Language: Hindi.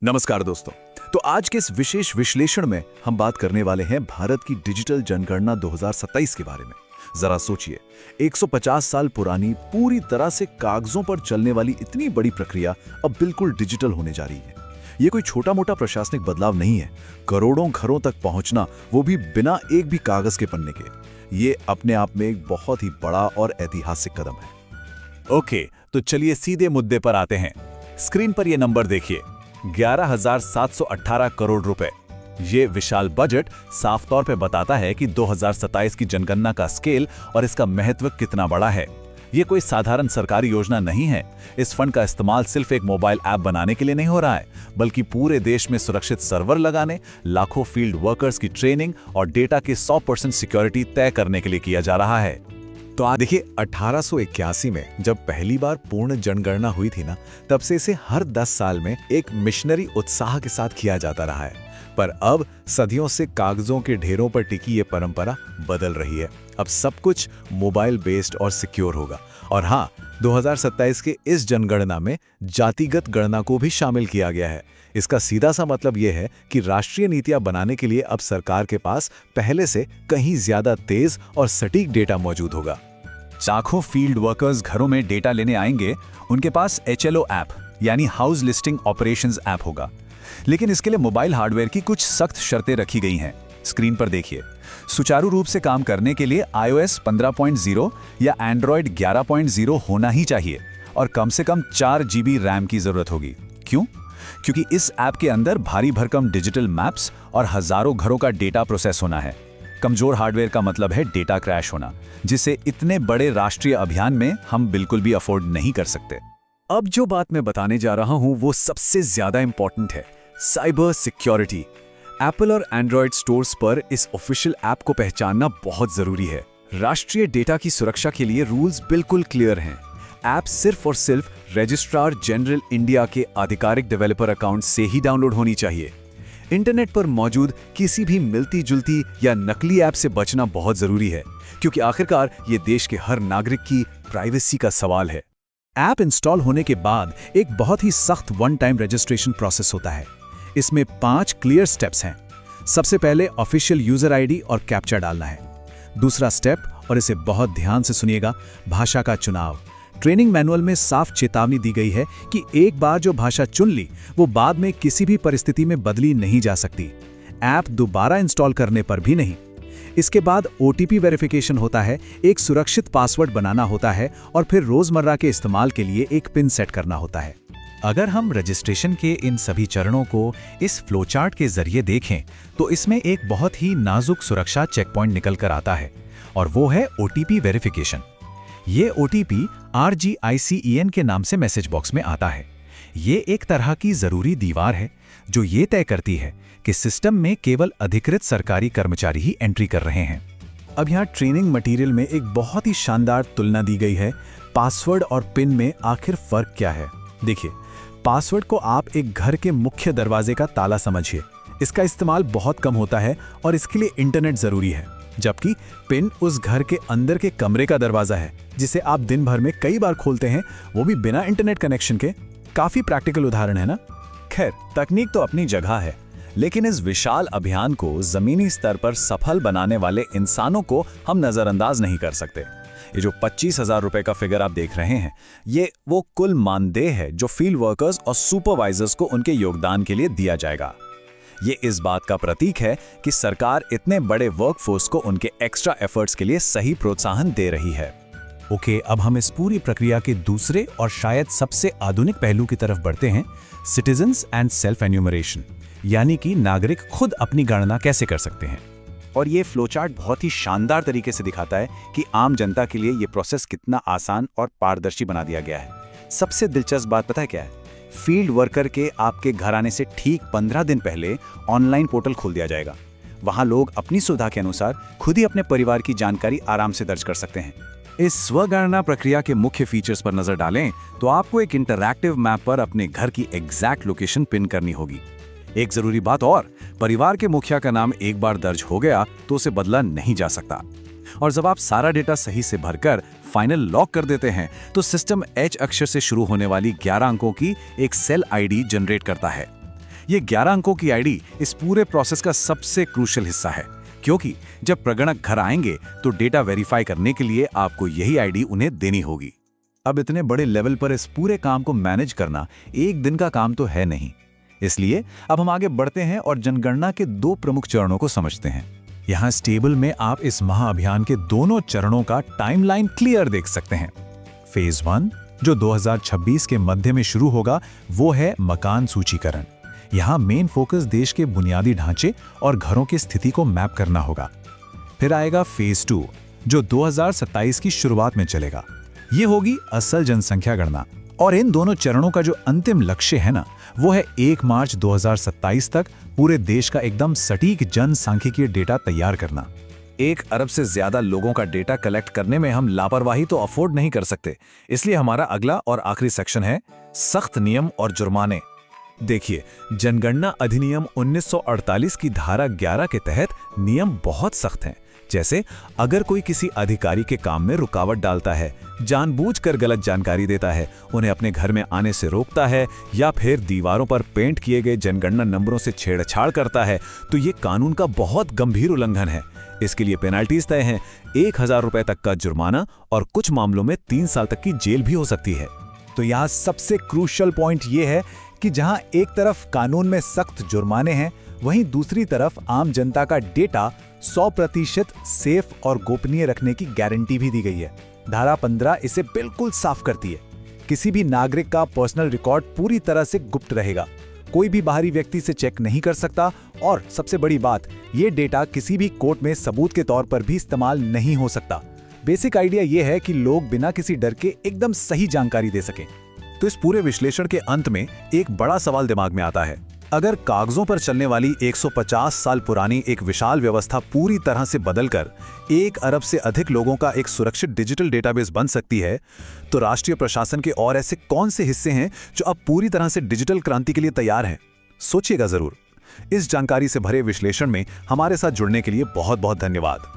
नमस्कार दोस्तों। तो आज के इस विशेष विश्लेषण में हम बात करने वाले हैं भारत की डिजिटल जनगणना 2027 के बारे में। जरा सोचिए, 150 साल पुरानी पूरी तरह से कागजों पर चलने वाली इतनी बड़ी प्रक्रिया अब बिल्कुल डिजिटल होने जा रही है। ये कोई छोटा मोटा प्रशासनिक बदलाव नहीं है, करोड़ों घरों तक पहुंचना, वो भी बिना एक भी कागज के पन्ने के। ये अपने आप में एक बहुत ही बड़ा और ऐतिहासिक कदम है। ओके, तो चलिए सीधे मुद्दे पर आते हैं। स्क्रीन पर ये नंबर देखिए, 11,718 करोड़ रुपए। ये विशाल बजट साफ तौर पे बताता है कि 2027 की जनगणना का स्केल और इसका महत्व कितना बड़ा है। ये कोई साधारण सरकारी योजना नहीं है। इस फंड का इस्तेमाल सिर्फ एक मोबाइल ऐप बनाने के लिए नहीं हो रहा है, बल्कि पूरे देश में सुरक्षित सर्वर लगाने, लाखों फील्ड वर्कर्स की ट्रेनिंग और डेटा की 100% सिक्योरिटी तय करने के लिए किया जा रहा है। तो आज देखिए, 1881 में जब पहली बार पूर्ण जनगणना हुई थी ना, तब से इसे हर 10 साल में एक मिशनरी उत्साह के साथ किया जाता रहा है। पर अब सदियों से कागजों के ढेरों पर टिकी ये परंपरा बदल रही है। अब सब कुछ मोबाइल बेस्ड और सिक्योर होगा। और हाँ, 2027 के इस जनगणना में जातिगत गणना को भी शामिल किया गया है। इसका सीधा सा मतलब यह है कि राष्ट्रीय नीतियां बनाने के लिए अब सरकार के पास पहले से कहीं ज्यादा तेज और सटीक डेटा मौजूद होगा। लाखों फील्ड वर्कर्स घरों में डेटा लेने आएंगे, उनके पास HLO ऐप यानी हाउस लिस्टिंग ऑपरेशंस ऐप होगा। लेकिन इसके लिए मोबाइल हार्डवेयर की कुछ सख्त शर्तें रखी गई हैं। स्क्रीन पर देखिए, सुचारू रूप से काम करने के लिए iOS 15.0 या Android 11.0 होना ही चाहिए और कम से कम 4 GB रैम की जरूरत होगी। क्यों? क्योंकि इस ऐप के अंदर भारी भरकम डिजिटल मैप्स और हजारों घरों का डेटा प्रोसेस होना है। कमजोर हार्डवेयर का मतलब है डेटा क्रैश होना, जिसे इतने बड़े राष्ट्रीय अभियान में हम बिल्कुल भी अफोर्ड नहीं कर सकते। अब जो बात मैं बताने जा रहा हूं वो सबसे ज्यादा इंपॉर्टेंट है, साइबर सिक्योरिटी। एप्पल और एंड्रॉयड स्टोर्स पर इस ऑफिशियल ऐप को पहचानना बहुत जरूरी है। राष्ट्रीय डेटा की सुरक्षा के लिए रूल्स बिल्कुल क्लियर हैं। ऐप सिर्फ और सिर्फ रजिस्ट्रार जनरल इंडिया के आधिकारिक डेवलपर अकाउंट से ही डाउनलोड होनी चाहिए। इंटरनेट पर मौजूद किसी भी मिलती जुलती या नकली ऐप से बचना बहुत जरूरी है, क्योंकि आखिरकार ये देश के हर नागरिक की प्राइवेसी का सवाल है। ऐप इंस्टॉल होने के बाद एक बहुत ही सख्त वन टाइम रजिस्ट्रेशन प्रोसेस होता है। इसमें 5 क्लियर स्टेप्स हैं। सबसे पहले ऑफिशियल यूजर आईडी और कैप्चा डालना है। दूसरा स्टेप, और इसे बहुत ध्यान से सुनिएगा, भाषा का चुनाव। ट्रेनिंग मैनुअल में साफ चेतावनी दी गई है कि एक बार जो भाषा चुन ली, वो बाद में किसी भी परिस्थिति में बदली नहीं जा सकती। ऐप दोबारा इंस्टॉल करने पर भी नहीं। इसके बाद OTP वेरिफिकेशन होता है, एक सुरक्षित पासवर्ड बनाना होता है और फिर रोजमर्रा के इस्तेमाल के लिए एक पिन सेट करना होता है। अगर हम रजिस्ट्रेशन के इन सभी चरणों को इस फ्लोचार्ट के जरिए देखें, तो इसमें एक बहुत ही नाजुक सुरक्षा चेक पॉइंट निकल कर आता है, और वो है OTP वेरिफिकेशन। ये OTP RGICEN के नाम से मैसेज बॉक्स में आता है। ये एक तरह की जरूरी दीवार है जो ये तय करती है कि सिस्टम में केवल अधिकृत सरकारी कर्मचारी ही एंट्री कर रहे हैं। अब यहाँ ट्रेनिंग मटेरियल में एक बहुत ही शानदार तुलना दी गई है। पासवर्ड और पिन में आखिर फर्क क्या है? देखिए, पासवर्ड को आप एक घर के मुख्य दरवाजे का ताला समझिए। इसका इस्तेमाल बहुत कम होता है और इसके लिए इंटरनेट जरूरी है। जबकि पिन उस घर के अंदर के कमरे का दरवाजा है, जिसे आप दिन भर में कई बार खोलते हैं, वो भी बिना इंटरनेट कनेक्शन के। काफी प्रैक्टिकल उदाहरण है ना? खैर, तकनीक तो अपनी जगह है, लेकिन इस विशाल अभियान को जमीनी स्तर पर सफल बनाने वाले इंसानों को हम नजरअंदाज नहीं कर सकते। ये जो 25,000 रुपए का फिगर आप देख रहे हैं, ये वो कुल मानदेय है जो फील्ड वर्कर्स और सुपरवाइजर्स को उनके योगदान के लिए दिया जाएगा। ये इस बात का प्रतीक है कि सरकार इतने बड़े वर्कफोर्स को उनके एक्स्ट्रा एफर्ट्स के लिए सही प्रोत्साहन दे रही है। ओके, अब हम इस पूरी प्रक्रिया के दूसरे और शायद सबसे आधुनिक पहलू की तरफ बढ़ते हैं, सिटीजन्स एंड सेल्फ एन्यूमरेशन, यानी कि नागरिक खुद अपनी गणना कैसे कर सकते हैं। और ये फ्लोचार्ट बहुत ही शानदार तरीके से दिखाता है कि आम जनता के लिए ये प्रोसेस कितना आसान और पारदर्शी बना दिया गया है। सबसे दिलचस्प बात पता है क्या है? फील्ड वर्कर के आपके घर आने से ठीक 15 दिन पहले ऑनलाइन पोर्टल खोल दिया जाएगा। वहां लोग अपनी सुविधा के अनुसार खुद ही अपने परिवार की जानकारी आराम से दर्ज कर सकते हैं। इस स्वगणना प्रक्रिया के मुख्य फीचर्स पर नजर डालें तो आपको एक इंटरैक्टिव मैप पर अपने घर की एग्जैक्ट लोकेशन पिन करनी होगी। एक जरूरी बात और, परिवार के मुखिया का नाम एक बार दर्ज हो गया तो उसे बदला नहीं जा सकता। और जब आप सारा डेटा सही से भरकर फाइनल लॉक कर देते हैं तो सिस्टम H अक्षर से शुरू होने वाली 11 अंकों की एक सेल आईडी जनरेट करता है। ये 11 अंकों की आईडी इस पूरे प्रोसेस का सबसे क्रूशियल हिस्सा है, क्योंकि जब प्रगणक घर आएंगे तो डेटा वेरीफाई करने के लिए आपको यही आईडी उन्हें देनी होगी। अब इतने बड़े लेवल पर इस पूरे काम को मैनेज करना एक दिन का काम तो है नहीं। इसलिए अब हम आगे बढ़ते हैं और जनगणना के 2 प्रमुख चरणों को समझते हैं। यहाँ इस टेबल में आप इस महाअभियान के दोनों चरणों का टाइमलाइन क्लियर देख सकते हैं। फेज 1 जो 2026 के मध्य में शुरू होगा वो है मकान सूचीकरण। यहाँ मेन फोकस देश के बुनियादी ढांचे और घरों की स्थिति को मैप करना होगा। फिर आएगा फेज 2 जो 2027 की शुरुआत में चलेगा। ये होगी असल जनसंख्या गणना, और इन दोनों चरणों का जो अंतिम लक्ष्य है ना, वो है 1 मार्च 2027 तक पूरे देश का एकदम सटीक जनसांख्यिकीय डेटा तैयार करना। 1 अरब से ज्यादा लोगों का डेटा कलेक्ट करने में हम लापरवाही तो अफोर्ड नहीं कर सकते। इसलिए हमारा अगला और आखिरी सेक्शन है सख्त नियम और जुर्माने। देखिए, जनगणना अधिनियम 1948 की धारा 11 के तहत नियम बहुत सख्त हैं। जैसे अगर कोई किसी अधिकारी के काम में रुकावट डालता है, जानबूझकर गलत जानकारी देता है, उन्हें अपने घर में आने से रोकता है या फिर दीवारों पर पेंट किए गए जनगणना नंबरों से छेड़छाड़ करता है, तो ये कानून का बहुत गंभीर उल्लंघन है। इसके लिए पेनाल्टीज तय हैं, 1000 रुपए तक का जुर्माना और कुछ मामलों में 3 साल तक की जेल भी हो सकती है। तो यहाँ सबसे क्रूशियल पॉइंट ये है कि जहाँ एक तरफ कानून में सख्त जुर्माने हैं, वहीं दूसरी तरफ आम जनता का डेटा 100% सेफ और गोपनीय रखने की गारंटी भी दी गई है। धारा 15 इसे बिल्कुल साफ करती है। किसी भी नागरिक का पर्सनल रिकॉर्ड पूरी तरह से गुप्त रहेगा, कोई भी बाहरी व्यक्ति से चेक नहीं कर सकता, और सबसे बड़ी बात, ये डेटा किसी भी कोर्ट में सबूत के तौर पर भी इस्तेमाल नहीं हो सकता। बेसिक आइडिया ये है कि लोग बिना किसी डर के एकदम सही जानकारी दे सकें। तो इस पूरे विश्लेषण के अंत में एक बड़ा सवाल दिमाग में आता है। अगर कागजों पर चलने वाली 150 साल पुरानी एक विशाल व्यवस्था पूरी तरह से बदलकर 1 अरब से अधिक लोगों का एक सुरक्षित डिजिटल डेटाबेस बन सकती है, तो राष्ट्रीय प्रशासन के और ऐसे कौन से हिस्से हैं जो अब पूरी तरह से डिजिटल क्रांति के लिए तैयार हैं? सोचिएगा जरूर। इस जानकारी से भरे विश्लेषण में हमारे साथ जुड़ने के लिए बहुत बहुत धन्यवाद।